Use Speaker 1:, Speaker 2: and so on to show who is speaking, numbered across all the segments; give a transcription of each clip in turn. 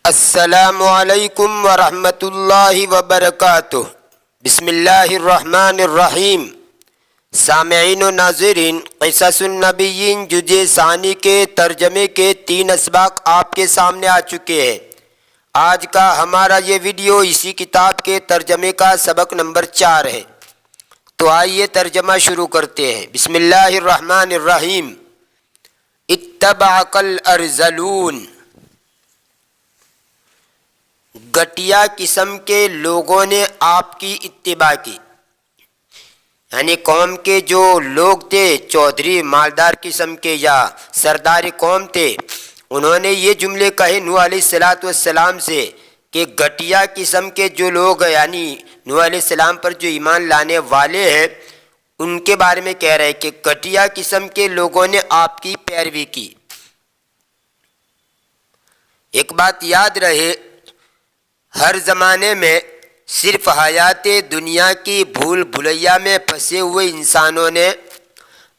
Speaker 1: السلام علیکم ورحمۃ اللہ وبرکاتہ۔ بسم اللہ الرحمن الرحیم۔ سامعین و ناظرین، قصص النبیین جزء ثانی کے ترجمے کے 3 اسباق آپ کے سامنے آ چکے ہیں۔ آج کا ہمارا یہ ویڈیو اسی کتاب کے ترجمے کا سبق نمبر 4 ہے۔ تو آئیے ترجمہ شروع کرتے ہیں۔ بسم اللہ الرحمن الرحیم۔ اتبعک الارذلون، گٹیا قسم کے لوگوں نے آپ کی اتباع کی، یعنی قوم کے جو لوگ تھے، چودھری مالدار قسم کے یا سردار قوم تھے، انہوں نے یہ جملے کہے نوح علیہ السلام سے کہ گٹیا قسم کے جو لوگ ہیں، یعنی نوح علیہ السلام پر جو ایمان لانے والے ہیں، ان کے بارے میں کہہ رہے کہ گٹیا قسم کے لوگوں نے آپ کی پیروی کی۔ ایک بات یاد رہے، ہر زمانے میں صرف حیات دنیا کی بھول بھلیا میں پھنسے ہوئے انسانوں نے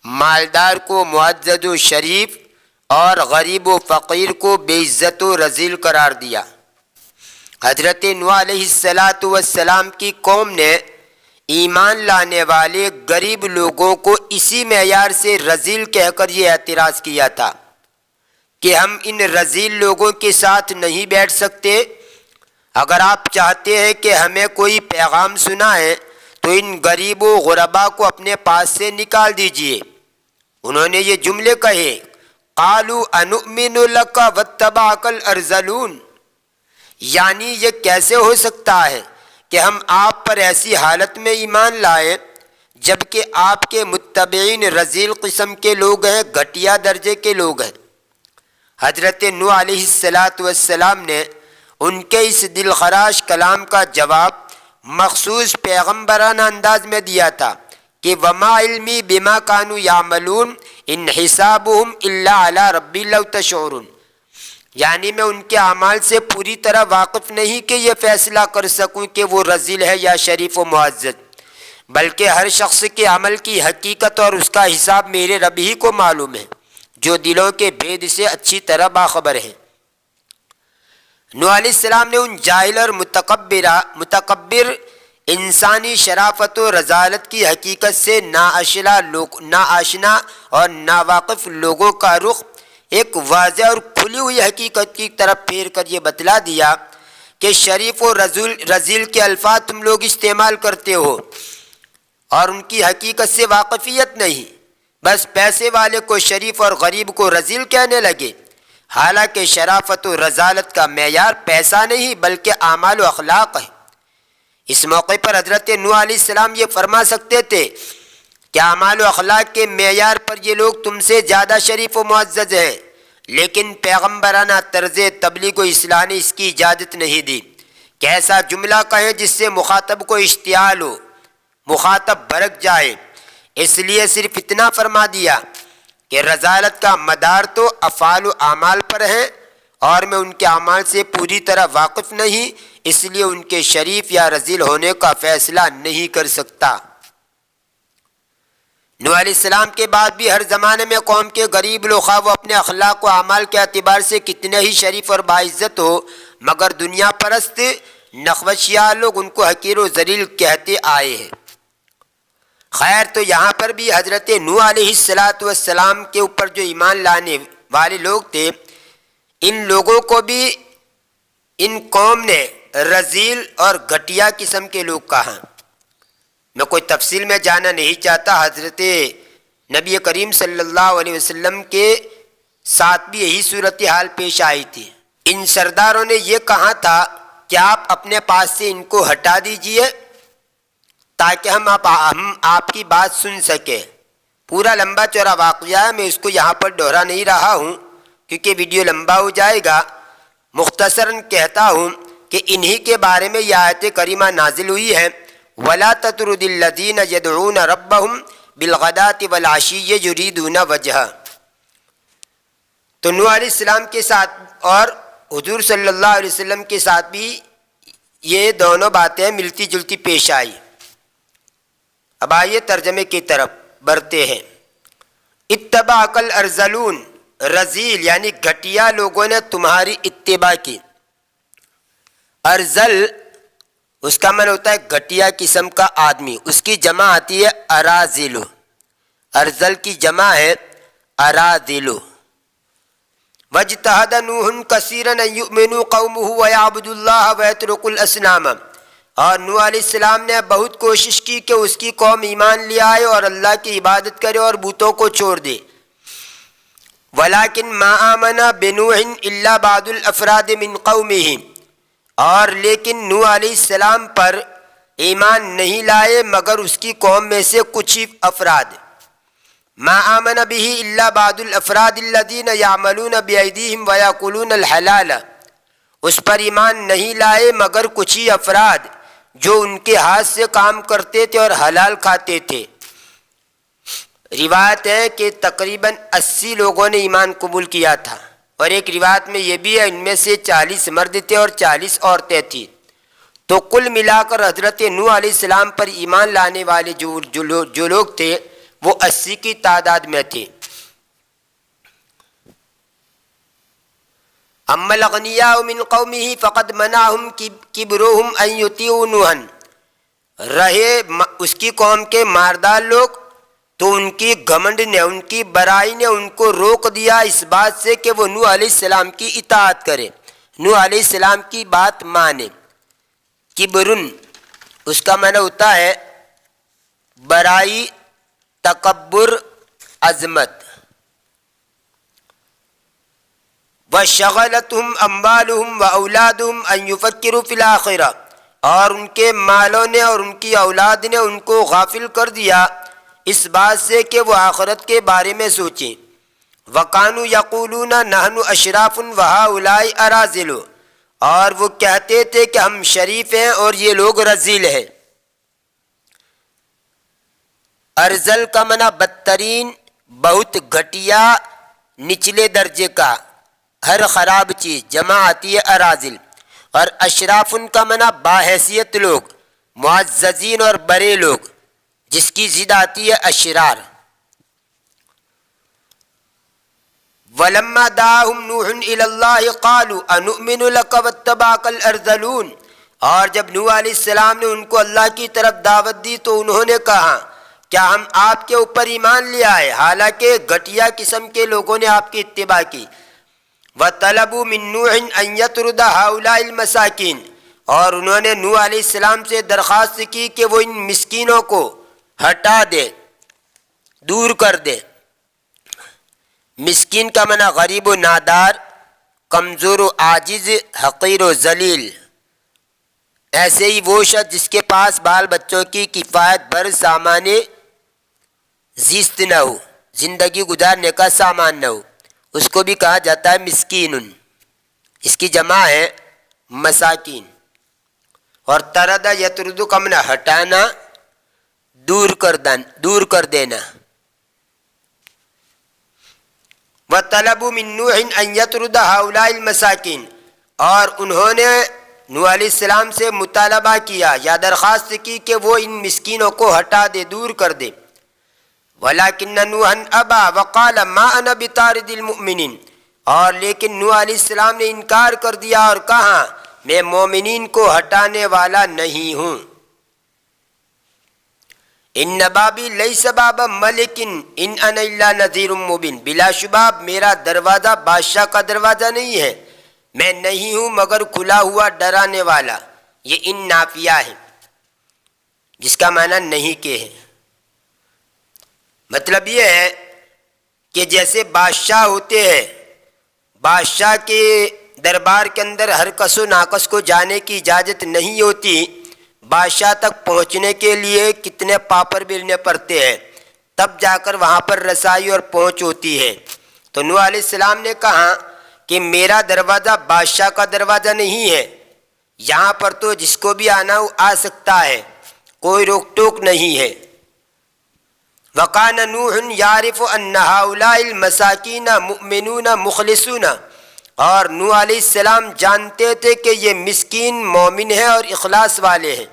Speaker 1: مالدار کو معزز و شریف اور غریب و فقیر کو بے عزت و رذیل قرار دیا۔ حضرت نوح علیہ السلام کی قوم نے ایمان لانے والے غریب لوگوں کو اسی معیار سے رذیل کہہ کر یہ اعتراض کیا تھا کہ ہم ان رذیل لوگوں کے ساتھ نہیں بیٹھ سکتے۔ اگر آپ چاہتے ہیں کہ ہمیں کوئی پیغام سنائیں تو ان غریب و غربا کو اپنے پاس سے نکال دیجئے۔ انہوں نے یہ جملے کہے، قالوا انؤمن لک واتبعک الارذلون، یعنی یہ کیسے ہو سکتا ہے کہ ہم آپ پر ایسی حالت میں ایمان لائیں جبکہ آپ کے متبعین رذیل قسم کے لوگ ہیں، گھٹیا درجے کے لوگ ہیں۔ حضرت نوح علیہ السلام نے ان کے اس دل خراش کلام کا جواب مخصوص پیغمبرانہ انداز میں دیا تھا کہ وما علمی بما کانوا یعملون ان حسابهم الا علی ربی لو تشعرون، یعنی میں ان کے اعمال سے پوری طرح واقف نہیں کہ یہ فیصلہ کر سکوں کہ وہ رذیل ہے یا شریف و معزز، بلکہ ہر شخص کے عمل کی حقیقت اور اس کا حساب میرے رب ہی کو معلوم ہے جو دلوں کے بھید سے اچھی طرح باخبر ہے۔ نوح علیہ السلام نے ان جاہل اور متکبر انسانی شرافت و رذالت کی حقیقت سے ناآشنا اور ناواقف لوگوں کا رخ ایک واضح اور کھلی ہوئی حقیقت کی طرف پھیر کر یہ بتلا دیا کہ شریف و رذیل کے الفاظ تم لوگ استعمال کرتے ہو اور ان کی حقیقت سے واقفیت نہیں، بس پیسے والے کو شریف اور غریب کو رذیل کہنے لگے، حالانکہ شرافت و رذالت کا معیار پیسہ نہیں بلکہ اعمال و اخلاق ہے۔ اس موقع پر حضرت نوح علیہ السلام یہ فرما سکتے تھے کہ اعمال و اخلاق کے معیار پر یہ لوگ تم سے زیادہ شریف و معزز ہیں، لیکن پیغمبرانہ طرز تبلیغ و اصلاح نے اس کی اجازت نہیں دی کہ ایسا جملہ کہیں جس سے مخاطب کو اشتعال ہو، مخاطب بھڑک جائے۔ اس لیے صرف اتنا فرما دیا کہ رذالت کا مدار تو افعال و اعمال پر ہے اور میں ان کے اعمال سے پوری طرح واقف نہیں، اس لیے ان کے شریف یا رذیل ہونے کا فیصلہ نہیں کر سکتا۔ نوح علیہ السلام کے بعد بھی ہر زمانے میں قوم کے غریب لوگ خواہ وہ اپنے اخلاق و اعمال کے اعتبار سے کتنے ہی شریف اور باعزت ہو، مگر دنیا پرست نخوشیار لوگ ان کو حقیر و ذلیل کہتے آئے ہیں۔ خیر، تو یہاں پر بھی حضرت نوح علیہ السلام کے اوپر جو ایمان لانے والے لوگ تھے، ان لوگوں کو بھی ان قوم نے رذیل اور گھٹیا قسم کے لوگ کہا۔ میں کوئی تفصیل میں جانا نہیں چاہتا، حضرت نبی کریم صلی اللہ علیہ وسلم کے ساتھ بھی یہی صورتحال پیش آئی تھی۔ ان سرداروں نے یہ کہا تھا کہ آپ اپنے پاس سے ان کو ہٹا دیجئے تاکہ ہم آپ کی بات سن سکیں۔ پورا لمبا چوڑا واقعہ ہے، میں اس کو یہاں پر دہرا نہیں رہا ہوں کیونکہ ویڈیو لمبا ہو جائے گا۔ مختصراً کہتا ہوں کہ انہی کے بارے میں یہ آیت کریمہ نازل ہوئی ہے، وَلَا تَطْرُدِ الَّذِينَ يَدْعُونَ رَبَّهُمْ بِالْغَدَاةِ وَالْعَشِيِّ يُرِيدُونَ وَجْهَهُ۔ تو نوح علیہ السلام کے ساتھ اور حضور صلی اللہ علیہ وسلم کے ساتھ بھی یہ دونوں باتیں ملتی جلتی پیش آئی۔ اب آئیے ترجمے کی طرف بڑھتے ہیں۔ اتبعک الارذلون، رذیل یعنی گھٹیا لوگوں نے تمہاری اتباع کی۔ ارزل اس کا معنی ہوتا ہے گھٹیا قسم کا آدمی، اس کی جمع آتی ہے اراذل، ارزل کی جمع ہے اراذل۔ وَاجْتَهَدَ نُوحٌ كَثِيرًا أَن يُؤْمِنُوا قَوْمُهُ وَيَعْبُدُوا اللَّهَ وَيَتْرُكُوا الْأَصْنَامَ، اور نوح علیہ السلام نے بہت کوشش کی کہ اس کی قوم ایمان لے آئے اور اللہ کی عبادت کرے اور بتوں کو چھوڑ دے۔ وَلَكِنْ مَا آمَنَ بِنُوحٍ إِلَّا بَعْضُ الْأَفْرَادِ مِنْ قَوْمِهِ، اور لیکن نوح علیہ السلام پر ایمان نہیں لائے مگر اس کی قوم میں سے کچھ ہی افراد۔ ما آمن به الا بعض الافراد الذين يعملون بأيديهم ويأكلون الحلال، اس پر ایمان نہیں لائے مگر کچھ ہی افراد جو ان کے ہاتھ سے کام کرتے تھے اور حلال کھاتے تھے۔ روایت ہے کہ تقریباً 80 لوگوں نے ایمان قبول کیا تھا، اور ایک روایت میں یہ بھی ہے ان میں سے 40 مرد تھے اور 40 عورتیں تھیں، تو کل ملا کر حضرت نوح علیہ السلام پر ایمان لانے والے جو لوگ تھے وہ 80 کی تعداد میں تھے۔ اما الاغنیاء من قومه فقد منعهم کبرهم ان یطیعوا نوحا، رہے اس کی قوم کے ماردار لوگ تو ان کی گھمنڈ نے، ان کی برائی نے ان کو روک دیا اس بات سے کہ وہ نوح علیہ السلام کی اطاعت کرے، نوح علیہ السلام کی بات مانے۔ کبرن اس کا معنی ہوتا ہے برائی، تکبر، عظمت۔ وَشَغَلَتْهُمْ أَمْوَالُهُمْ وَأَوْلَادُهُمْ أَنْ يُفَكِّرُوا فِي الْآخِرَةِ، اور ان کے مالوں نے اور ان کی اولاد نے ان کو غافل کر دیا اس بات سے کہ وہ آخرت کے بارے میں سوچیں۔ وَكَانُوا يَقُولُونَ نَحْنُ أَشْرَافٌ وَهَؤُلَاءِ أَرَاذِلُ، اور وہ کہتے تھے کہ ہم شریف ہیں اور یہ لوگ رذیل ہیں۔ ارزل کا معنی بدترین، بہت گھٹیا، نچلے درجے کا، ہر خراب چیز، جمع آتی ہے اراذل۔ اور اشرافن کا معنی باحیثیت لوگ، معززین اور بڑے لوگ، جس کی ضد آتی ہے اشرار۔ وَلَمَّا دَعَاهُمْ نُوحٌ إِلَى اللَّهِ قَالُوا أَنُؤْمِنُ لَكَ وَاتَّبَعَكَ الْأَرْذَلُونَ، اور جب نوح علیہ السلام نے ان کو اللہ کی طرف دعوت دی تو انہوں نے کہا کیا ہم آپ کے اوپر ایمان لے آئے، حالانکہ گھٹیا قسم کے لوگوں نے آپ کی اتباع کی۔ وَطَلَبُوا مِن نُوحٍ أَن يَطْرُدَ هَؤُلَاءِ الْمَسَاكِينَ، اور انہوں نے نوح علیہ السلام سے درخواست کی کہ وہ ان مسکینوں کو ہٹا دے، دور کر دے۔ مسکین کا معنی غریب و نادار، کمزور و عاجز، حقیر و ذلیل۔ ایسے ہی وہ شخص جس کے پاس بال بچوں کی کفایت بھر سامان زیست نہ ہو، زندگی گزارنے کا سامان نہ ہو، اس کو بھی کہا جاتا ہے مسکین۔ اس کی جمع ہے مساکین۔ اور ترد یطرد کا معنی ہٹانا، دور کر دینا۔ وَطَلَبُوا مِن نُوحٍ أَن يَطْرُدَ هَؤُلَاءِ الْمَسَاكِينَ، اور انہوں نے نوح علیہ السلام سے مطالبہ کیا یا درخواست کی کہ وہ ان مسکینوں کو ہٹا دے، دور کر دے۔ وَلَكِنَّ نُوحًا أَبَىٰ وَقَالَ مَا أَنَا بِطَارِدِ الْمُؤْمِنِينَ، اور لیکن نوح علیہ السلام نے انکار کر دیا اور کہا میں مومنین کو ہٹانے والا نہیں ہوں۔ ان بابی لیس باب ملک ان انا الا نذیر مبین، بلا شبہ میرا دروازہ بادشاہ کا دروازہ نہیں ہے، میں نہیں ہوں مگر کھلا ہوا ڈرانے والا۔ یہ ان نافیہ ہے جس کا معنی نہیں کہ ہے۔ مطلب یہ ہے کہ جیسے بادشاہ ہوتے ہیں، بادشاہ کے دربار کے اندر ہر کس و ناقص کو جانے کی اجازت نہیں ہوتی، بادشاہ تک پہنچنے کے لیے کتنے پاپر بیلنے پڑتے ہیں، تب جا کر وہاں پر رسائی اور پہنچ ہوتی ہے۔ تو نوح علیہ السلام نے کہا کہ میرا دروازہ بادشاہ کا دروازہ نہیں ہے، یہاں پر تو جس کو بھی آنا ہو آ سکتا ہے، کوئی روک ٹوک نہیں ہے۔ وَقَانَ نُوحٌ يَعْرِفُ أَنَّ هَؤُلَاءِ الْمَسَاكِينَ مُؤْمِنُونَ مُخْلِصُونَ، اور نوح علیہ السلام جانتے تھے کہ یہ مسکین مومن ہیں اور اخلاص والے ہیں۔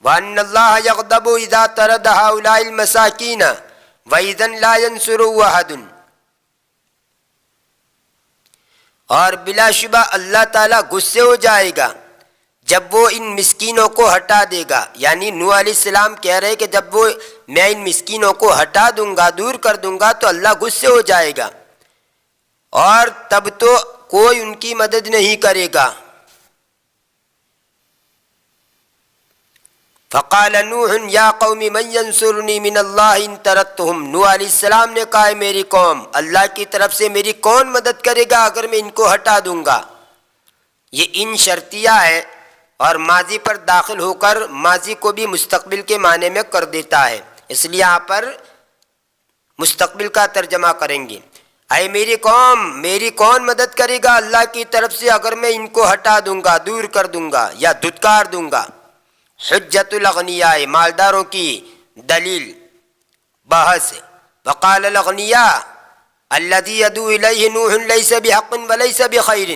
Speaker 1: وَأَنَّ اللَّهَ يَغْضَبُ إِذَا طَرَدَ هَؤُلَاءِ الْمَسَاكِينَ وَإِذًا لَا يَنْصُرُهُ أَحَدٌ، اور بلا شبہ اللہ تعالیٰ غصے ہو جائے گا جب وہ ان مسکینوں کو ہٹا دے گا، یعنی نوح علیہ السلام کہہ رہے کہ جب میں ان مسکینوں کو ہٹا دوں گا، دور کر دوں گا تو اللہ غصے ہو جائے گا اور تب تو کوئی ان کی مدد نہیں کرے گا۔ فقال نوح یا قوم من ینصرنی من اللہ ان ترکتہم، نوح علیہ السلام نے کہا میری قوم، اللہ کی طرف سے میری کون مدد کرے گا اگر میں ان کو ہٹا دوں گا۔ یہ ان شرطیہ ہے اور ماضی پر داخل ہو کر ماضی کو بھی مستقبل کے معنی میں کر دیتا ہے، اس لیے یہاں پر مستقبل کا ترجمہ کریں گے۔ اے میری قوم، میری کون مدد کرے گا اللہ کی طرف سے اگر میں ان کو ہٹا دوں گا، دور کر دوں گا یا دھتکار دوں گا۔ حجت الاغنیاء، مالداروں کی دلیل بحث۔ وقال الاغنیاء الذی یدعو الیہ نوح لیس بحق ولیس بخیر،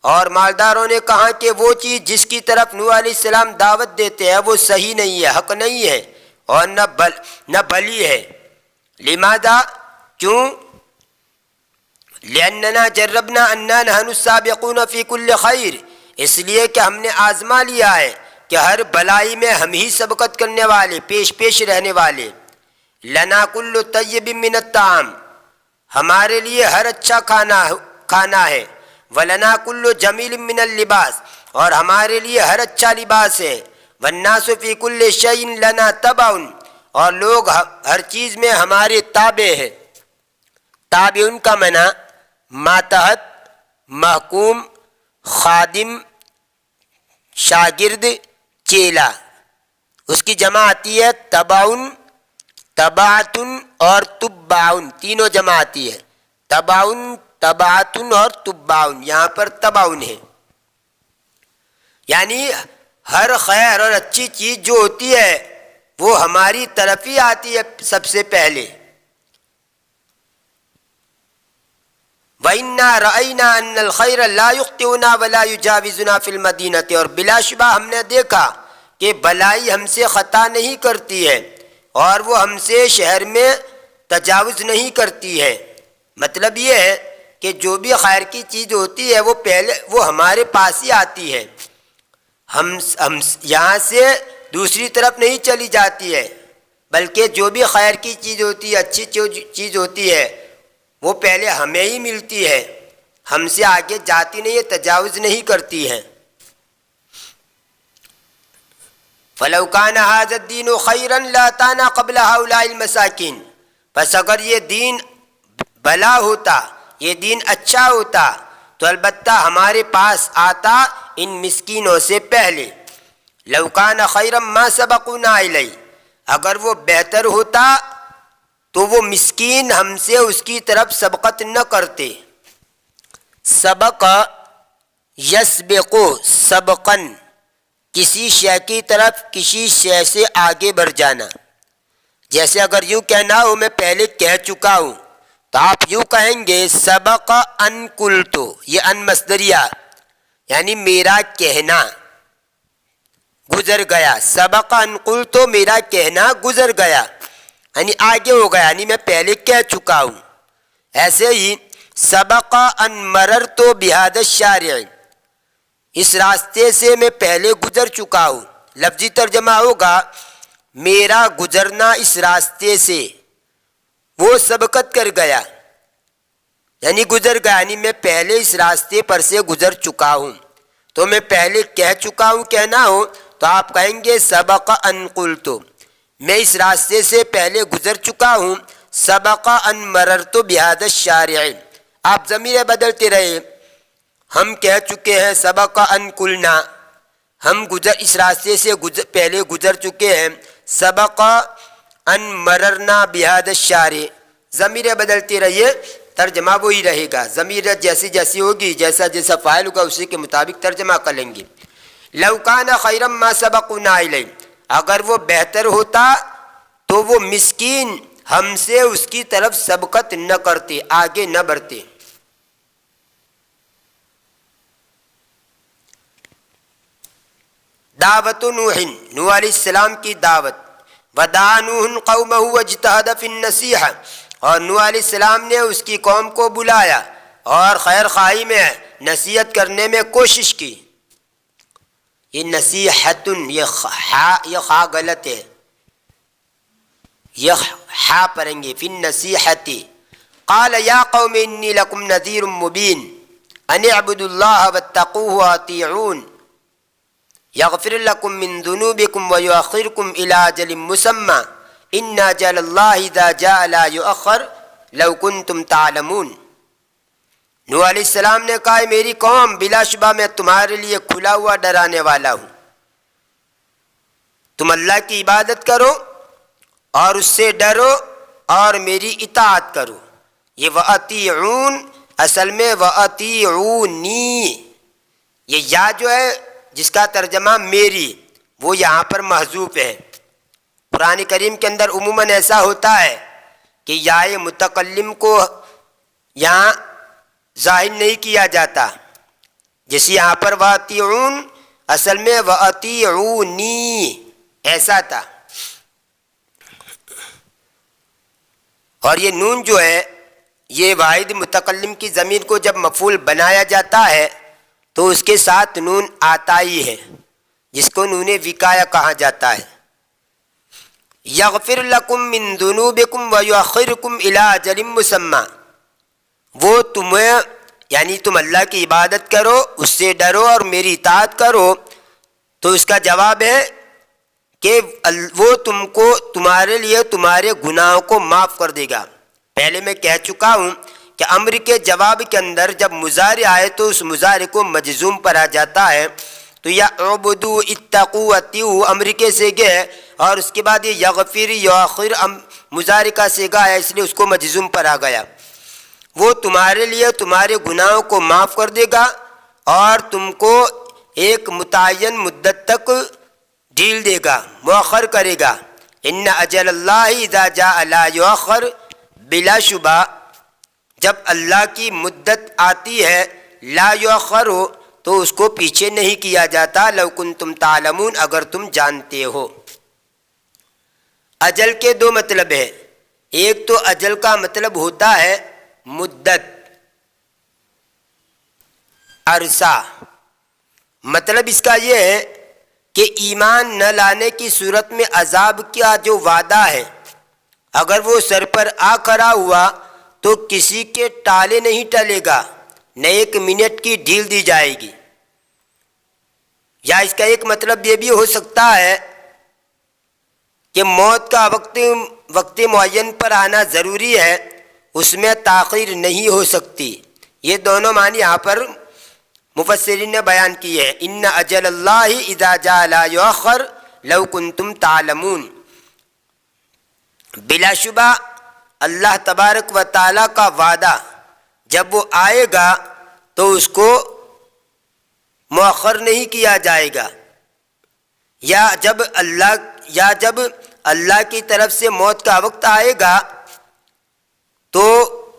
Speaker 1: اور مالداروں نے کہا کہ وہ چیز جس کی طرف نوح علیہ السلام دعوت دیتے ہیں وہ صحیح نہیں ہے، حق نہیں ہے اور نہ بھلی ہے۔ لماذا، کیوں؟ لأننا جربنا اننا نحن السابقون فی کل خیر، اس لیے کہ ہم نے آزما لیا ہے کہ ہر بھلائی میں ہم ہی سبقت کرنے والے، پیش رہنے والے۔ لنا کل طیب من الطعام، ہمارے لیے ہر اچھا کھانا ہے۔ وَلَنَا كُلُّ جَمِيلٍ مِّنَ اللِّبَاسِ، اور ہمارے لیے ہر اچھا لباس ہے۔ وَالنَّاسُ فِي كُلِّ شَيْءٍ لَنَا تَبَعٌ، اور لوگ ہر چیز میں ہمارے تابع ہے۔ تابع ان کا معنی ماتحت، محکوم، خادم، شاگرد، چیلا، اس کی جمع آتی ہے تبعن، تبعتن اور تبعن، تینوں جمع آتی ہے، تبعن، تبعتن اور تبعن، یہاں پر تبعن ہے۔ یعنی ہر خیر اور اچھی چیز جو ہوتی ہے وہ ہماری طرف ہی آتی ہے سب سے پہلے۔ وَإِنَّا رَأَيْنَا أَنَّ الْخَيْرَ لَا يُخْطِئُنَا وَلَا يُجَاوِزُنَا فِي الْمَدِينَةِ، اور بلا شبہ ہم نے دیکھا کہ بلائی ہم سے خطا نہیں کرتی ہے اور وہ ہم سے شہر میں تجاوز نہیں کرتی ہے۔ مطلب یہ ہے کہ جو بھی خیر کی چیز ہوتی ہے وہ ہمارے پاس ہی آتی ہے، ہم یہاں سے دوسری طرف نہیں چلی جاتی ہے، بلکہ جو بھی خیر کی چیز ہوتی ہے، اچھی چیز ہوتی ہے، وہ پہلے ہمیں ہی ملتی ہے، ہم سے آگے جاتی نہیں ہے، تجاوز نہیں کرتی ہے۔ فَلَوْ كَانَ هَذَا الدِّينُ خَيْرًا لَأَتَانَا قَبْلَ هَؤُلَاءِ الْمَسَاكِينِ، پس اگر یہ دین بھلا ہوتا، یہ دین اچھا ہوتا تو البتہ ہمارے پاس آتا ان مسکینوں سے پہلے۔ لَوْ كَانَ خَيْرًا مَا سَبَقُونَا إِلَيْهِ، اگر وہ بہتر ہوتا تو وہ مسکین ہم سے اس کی طرف سبقت نہ کرتے۔ سبق یسبق سبقن، کسی شے کی طرف کسی شے سے آگے بڑھ جانا۔ جیسے اگر یوں کہنا ہو میں پہلے کہہ چکا ہوں تو آپ یوں کہیں گے سبق ان قلتو، یہ ان مصدریہ یعنی میرا کہنا گزر گیا۔ سبق ان قلتو، میرا کہنا گزر گیا یعنی آگے ہو گیا، یعنی میں پہلے کہہ چکا ہوں۔ ایسے ہی سبق ان مررتو بہذا الشارع، اس راستے سے میں پہلے گزر چکا ہوں۔ لفظی ترجمہ ہوگا میرا گزرنا اس راستے سے وہ سبقت کر گیا، یعنی گزر گیا، یعنی میں پہلے اس راستے پر سے گزر چکا ہوں۔ تو میں پہلے کہہ چکا ہوں کہنا ہو تو آپ کہیں گے سبق ان قلتو، میں اس راستے سے پہلے گزر چکا ہوں۔ سبق ان مررت بہذا الشارع، آپ ضمیر بدلتے رہے، ہم کہہ چکے ہیں سبق ان قلنا، ہم اس راستے سے پہلے گزر چکے ہیں۔ سبق ان مررنا بہذا الشارع، ضمیر بدلتے رہیے، ترجمہ وہی رہے گا، ضمیر جیسی جیسی ہوگی، جیسا جیسا فاعل ہوگا اسی کے مطابق ترجمہ کر لیں گے۔ لو کان خیرا ما سبقونا الیہ، اگر وہ بہتر ہوتا تو وہ مسکین ہم سے اس کی طرف سبقت نہ کرتے، آگے نہ بڑھتے۔ دعوت نوح، نوح علیہ السلام کی دعوت۔ ودعا نوح قومہ واجتہد فی النصیحہ، اور نوح علیہ السلام نے اس کی قوم کو بلایا اور خیر خواہی میں نصیحت کرنے میں کوشش کی۔ یہ نصیحت، یہ خا غلط ہے، یہ ہا پڑھیں گے فی النصیحت۔ قال یا قوم انی لکم نذیر مبین ان اعبدوا اللہ واتقوہ واطیعون یغفر لکم من ذنوبکم ویؤخرکم الی اجل مسمی ان اجل اللہ اذا جاء لا یؤخر لو کنتم تعلمون۔ نوح علیہ السلام نے کہا میری قوم بلا شبہ میں تمہارے لیے کھلا ہوا ڈرانے والا ہوں، تم اللہ کی عبادت کرو اور اس سے ڈرو اور میری اطاعت کرو۔ یہ وَأَطِيعُونَ اصل میں وَأَطِيعُونِي، یہ یا جو ہے جس کا ترجمہ میری، وہ یہاں پر محذوف ہے۔ قرآن کریم کے اندر عموماً ایسا ہوتا ہے کہ یا متکلم کو یہاں ظاہر نہیں کیا جاتا، جیسے یہاں پر وَأَطِيعُونَ اصل میں وَأَطِيعُونِي ایسا تھا۔ اور یہ نون جو ہے یہ واحد متکلم کی ضمیر کو جب مفعول بنایا جاتا ہے تو اس کے ساتھ نون آتا ہی ہے، جس کو نون وقایہ کہا جاتا ہے۔ یغفر لکم من ذنوبکم ویؤخرکم الی اجل مسمی، وہ تمہیں یعنی تم اللہ کی عبادت کرو، اس سے ڈرو اور میری اطاعت کرو، تو اس کا جواب ہے کہ وہ تم کو تمہارے لیے تمہارے گناہوں کو معاف کر دے گا۔ پہلے میں کہہ چکا ہوں کہ امر کے جواب کے اندر جب مضارع آئے تو اس مضارع کو مجزوم پڑھا جاتا ہے، تو یا اعبدوا اتقوا اطیعوا امر کے صیغے ہے، اور اس کے بعد یہ یغفر یؤخر مضارع کا صیغہ ہے، اس لیے اس کو مجزوم پڑھا گیا۔ وہ تمہارے لیے تمہارے گناہوں کو معاف کر دے گا اور تم کو ایک متعین مدت تک ڈھیل دے گا، مؤخر کرے گا۔ ان اجل اللہ اذا جاء لا یؤخر، بلا شبہ جب اللہ کی مدت آتی ہے لا یؤخر ہو تو اس کو پیچھے نہیں کیا جاتا، لو کنتم تعلمون اگر تم جانتے ہو۔ اجل کے دو مطلب ہیں، ایک تو اجل کا مطلب ہوتا ہے مدت، عرصہ، مطلب اس کا یہ ہے کہ ایمان نہ لانے کی صورت میں عذاب کا جو وعدہ ہے اگر وہ سر پر آ کھڑا ہوا تو کسی کے ٹالے نہیں ٹلے گا، نہ ایک منٹ کی ڈھیل دی جائے گی۔ یا اس کا ایک مطلب یہ بھی ہو سکتا ہے کہ موت کا وقت معین پر آنا ضروری ہے، اس میں تاخیر نہیں ہو سکتی۔ یہ دونوں معنی یہاں پر مفسرین نے بیان کی ہے۔ ان اجل اللہ اذا جاء لا یؤخر لو کنتم تعلمون، بلا شبہ اللہ تبارک و تعالیٰ کا وعدہ جب وہ آئے گا تو اس کو مؤخر نہیں کیا جائے گا، یا جب اللہ کی طرف سے موت کا وقت آئے گا تو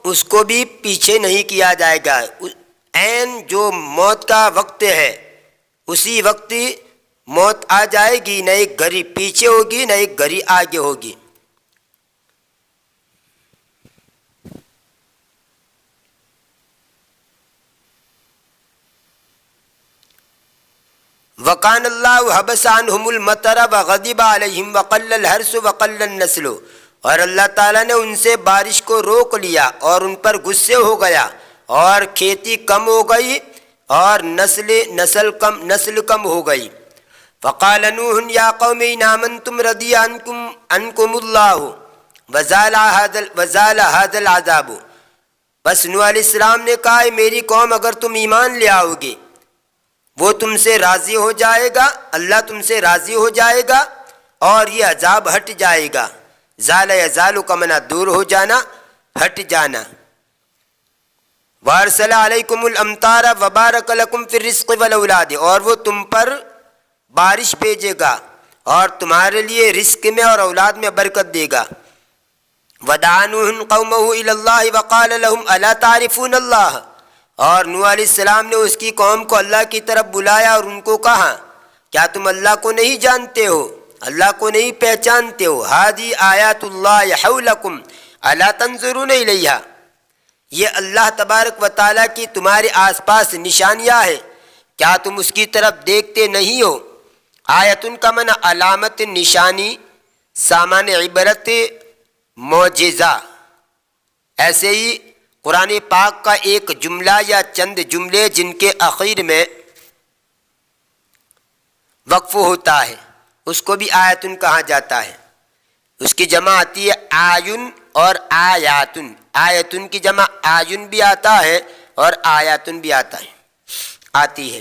Speaker 1: اس کو بھی پیچھے نہیں کیا جائے گا۔ عین جو موت کا وقت ہے اسی وقت موت آ جائے گی، نہ ایک گھڑی پیچھے ہوگی نہ ایک گھڑی آگے ہوگی۔ وَقَانَ اللَّهُ حَبَسَ عَنْهُمُ الْمَطَرَ وَغَضِبَ عَلَيْهِمْ وَقَلَّ الْحَرْثُ وَقَلَّ النَّسْلُ، اور اللہ تعالیٰ نے ان سے بارش کو روک لیا اور ان پر غصے ہو گیا اور کھیتی کم ہو گئی اور نسل کم ہو گئی۔ فَقَالَ نُوحٌ يَا قَوْمِ إِنْ آمَنْتُمْ رَضِيَ عَنْكُمُ اللَّهُ وَزَالَ هَذَا الْعَذَابُ، بس نوح علیہ السلام نے کہا میری قوم اگر تم ایمان لے آؤ گے وہ تم سے راضی ہو جائے گا، اللہ تم سے راضی ہو جائے گا اور یہ عذاب ہٹ جائے گا۔ زال یزال کا معنی دور ہو جانا، ہٹ جانا۔ وارسل علیکم الامطار وبارک لکم فی الرزق والاولاد، اور وہ تم پر بارش بھیجے گا اور تمہارے لیے رزق میں اور اولاد میں برکت دے گا۔ ودعا نوح قومہ الی اللہ وقال لهم الا تعرفون اللہ، اور نوح علیہ السلام نے اس کی قوم کو اللہ کی طرف بلایا اور ان کو کہا کیا تم اللہ کو نہیں جانتے ہو، اللہ کو نہیں پہچانتے ہو؟ ہادی آیات اللہ حولکم الا تنظرون الیہا، یہ اللہ تبارک و تعالیٰ کی تمہارے آس پاس نشانیاں ہیں، کیا تم اس کی طرف دیکھتے نہیں ہو؟ آیتن کا معنی علامت، نشانی، سامان عبرت، معجزہ۔ ایسے ہی قرآن پاک کا ایک جملہ یا چند جملے جن کے آخر میں وقف ہوتا ہے اس کو بھی آیتن کہا جاتا ہے۔ اس کی جمع آتی ہے آیون اور آیاتن۔ آیتن کی جمع آیون بھی آتا ہے اور آیاتن بھی آتی ہے۔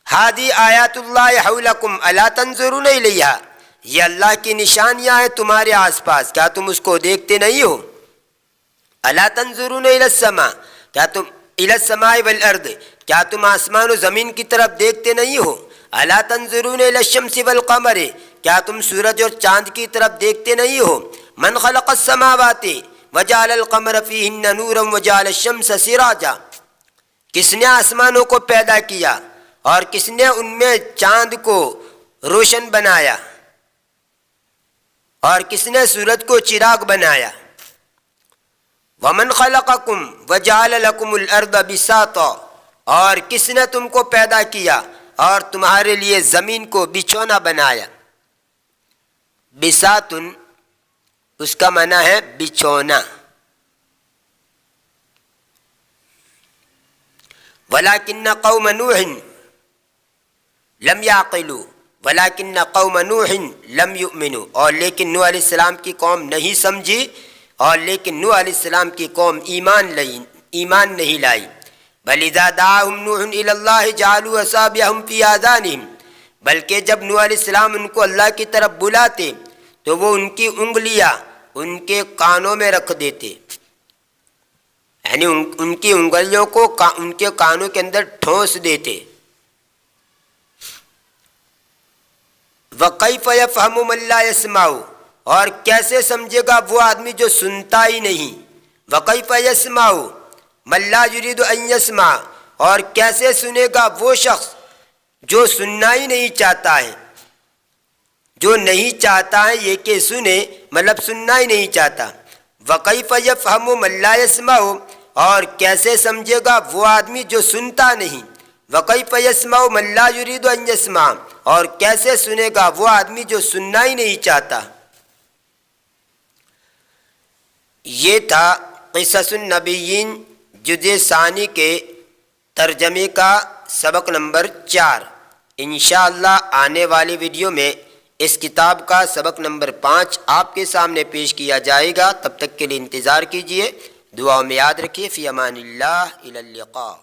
Speaker 1: ہادی آیات اللہ حولکم الا تنظرون الیہا، یہ اللہ کی نشانیاں ہیں تمہارے آس پاس، کیا تم اس کو دیکھتے نہیں ہو؟ الا تنظرون الی السماء، کیا تم الی السماء والارض، کیا تم آسمان و زمین کی طرف دیکھتے نہیں ہو؟ الا تنظرون الی الشمس والقمر، کیا تم سورج اور چاند کی طرف دیکھتے نہیں ہو؟ من خلق السماوات وجعل القمر فیہن نورا وجعل الشمس سراجا، کس نے آسمانوں کو پیدا کیا اور کس نے ان میں چاند کو روشن بنایا اور کس نے سورج کو چراغ بنایا؟ ومن خلقکم وجعل لکم الارض بساطا، اور کس نے تم کو پیدا کیا اور تمہارے لیے زمین کو بچھونا بنایا؟ بساطن اس کا معنی ہے بچھونا۔ وَلَكِنَّ قَوْمَ نُوحٍ لَمْ يَعْقِلُوا وَلَكِنَّ قَوْمَ نُوحٍ لَمْ يُؤْمِنُوا، اور لیکن نوح علیہ السلام کی قوم نہیں سمجھی، اور لیکن نوح علیہ السلام کی قوم ایمان نہیں لائی۔ بَلْ إِذَا دَعَاهُمْ نُوحٌ إِلَى اللَّهِ جَعَلُوا أَصَابِعَهُمْ فِي آذَانِهِمْ، بلکہ جب نوح علیہ السلام ان کو اللہ کی طرف بلاتے تو وہ ان کی انگلیاں ان کے کانوں میں رکھ دیتے، یعنی ان کی انگلیوں کو ان کے کانوں کے اندر ٹھونس دیتے۔ وَكَيْفَ يَفْهَمُ مَن لَّا يَسْمَعُ، اور کیسے سمجھے گا وہ آدمی جو سنتا ہی نہیں۔ وَكَيْفَ يَسْمَعُ مَن لَّا يُرِيدُ أَن يَسْمَعَ، اور کیسے سنے گا وہ شخص جو سننا ہی نہیں چاہتا ہے، جو نہیں چاہتا ہے یہ کہ سنے، مطلب سننا ہی نہیں چاہتا۔ وَكَيْفَ يَفْهَمُ مَن لَّا يَسْمَعُ، اور کیسے سمجھے گا وہ آدمی جو سنتا نہیں۔ وَكَيْفَ يَسْمَعُ مَن لَّا يُرِيدُ أَن يَسْمَعَ، اور کیسے سنے گا وہ آدمی جو سننا ہی نہیں چاہتا۔ یہ تھا قصص النبیین جزء ثانی کے ترجمے کا سبق نمبر 4۔ انشاءاللہ آنے والی ویڈیو میں اس کتاب کا سبق نمبر 5 آپ کے سامنے پیش کیا جائے گا۔ تب تک کے لیے انتظار کیجیے، دعاؤں میں یاد رکھیے۔ فی امان اللہ، الی اللقاء۔